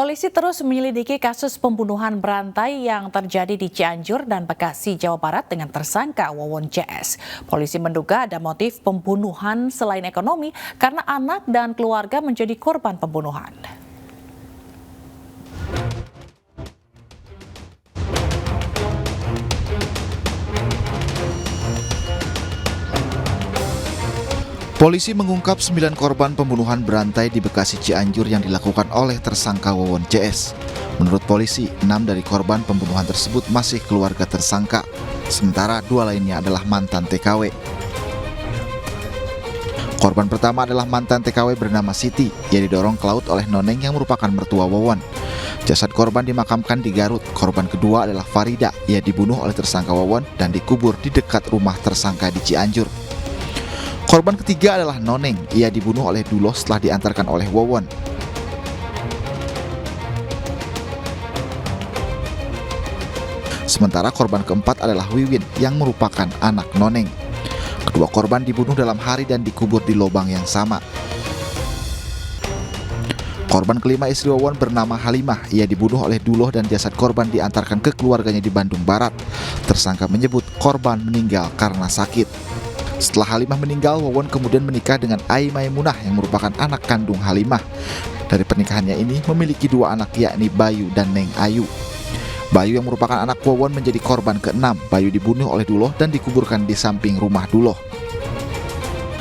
Polisi terus menyelidiki kasus pembunuhan berantai yang terjadi di Cianjur dan Bekasi, Jawa Barat dengan tersangka Wawon CS. Polisi menduga ada motif pembunuhan selain ekonomi karena anak dan keluarga menjadi korban pembunuhan. Polisi mengungkap 9 korban pembunuhan berantai di Bekasi Cianjur yang dilakukan oleh tersangka Wawon CS. Menurut polisi, 6 dari korban pembunuhan tersebut masih keluarga tersangka, sementara 2 lainnya adalah mantan TKW. Korban pertama adalah mantan TKW bernama Siti, yang didorong ke laut oleh Noneng yang merupakan mertua Wawon. Jasad korban dimakamkan di Garut. Korban kedua adalah Farida, ia dibunuh oleh tersangka Wawon dan dikubur di dekat rumah tersangka di Cianjur. Korban ketiga adalah Noneng, ia dibunuh oleh Duloh setelah diantarkan oleh Wawon. Sementara korban keempat adalah Wiwin yang merupakan anak Noneng. Kedua korban dibunuh dalam hari dan dikubur di lubang yang sama. Korban kelima istri Wawon bernama Halimah, ia dibunuh oleh Duloh dan jasad korban diantarkan ke keluarganya di Bandung Barat. Tersangka menyebut korban meninggal karena sakit. Setelah Halimah meninggal, Wawon kemudian menikah dengan Ai Maimunah yang merupakan anak kandung Halimah. Dari pernikahannya ini memiliki 2 anak yakni Bayu dan Neng Ayu. Bayu yang merupakan anak Wawon menjadi korban ke-6. Bayu dibunuh oleh Duloh dan dikuburkan di samping rumah Duloh.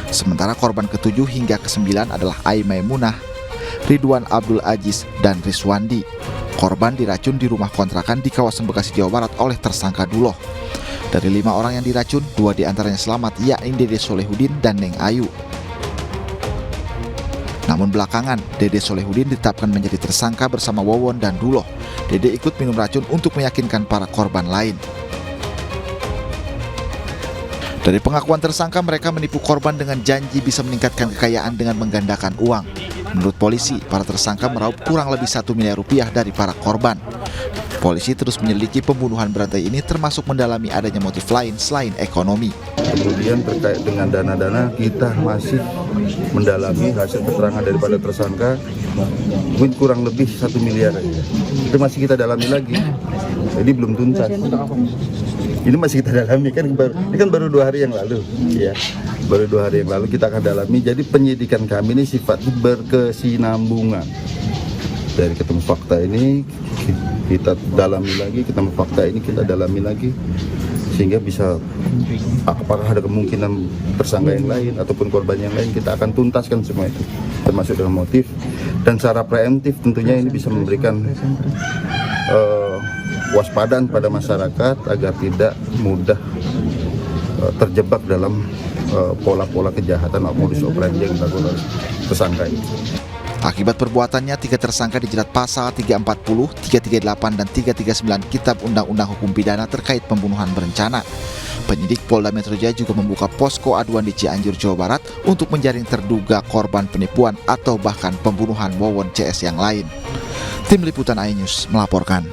Sementara korban ke-7 hingga ke-9 adalah Ai Maimunah, Ridwan Abdul Aziz, dan Riswandi. Korban diracun di rumah kontrakan di kawasan Bekasi, Jawa Barat oleh tersangka Duloh. Dari 5 orang yang diracun, 2 diantaranya selamat, yakni Dede Solehudin dan Neng Ayu. Namun belakangan, Dede Solehudin ditetapkan menjadi tersangka bersama Wawon dan Duloh. Dede ikut minum racun untuk meyakinkan para korban lain. Dari pengakuan tersangka, mereka menipu korban dengan janji bisa meningkatkan kekayaan dengan menggandakan uang. Menurut polisi, para tersangka meraup kurang lebih 1 miliar rupiah dari para korban. Polisi terus menyelidiki pembunuhan berantai ini termasuk mendalami adanya motif lain selain ekonomi. Kemudian terkait dengan dana-dana kita masih mendalami hasil keterangan daripada tersangka, mungkin kurang lebih 1 miliar aja. Itu masih kita dalami lagi, jadi belum tuntas. Ini masih kita dalami kan, ini kan baru 2 hari yang lalu, ya. Baru 2 hari yang lalu kita akan dalami. Jadi penyidikan kami ini sifatnya berkesinambungan. Dari ketemu fakta ini kita dalami lagi, ketemu fakta ini kita dalami lagi, sehingga bisa apakah ada kemungkinan tersangka yang lain ataupun korban yang lain, kita akan tuntaskan semua itu, termasuk dengan motif. Dan secara preemptif tentunya ini bisa memberikan waspadaan pada masyarakat agar tidak mudah terjebak dalam pola-pola kejahatan atau modus operandi yang dilakukan oleh tersangka ini. Akibat perbuatannya, 3 tersangka dijerat pasal 340, 338, dan 339 Kitab Undang-Undang Hukum Pidana terkait pembunuhan berencana. Penyidik Polda Metro Jaya juga membuka posko aduan di Cianjur, Jawa Barat untuk menjaring terduga korban penipuan atau bahkan pembunuhan Wawon CS yang lain. Tim Liputan iNews melaporkan.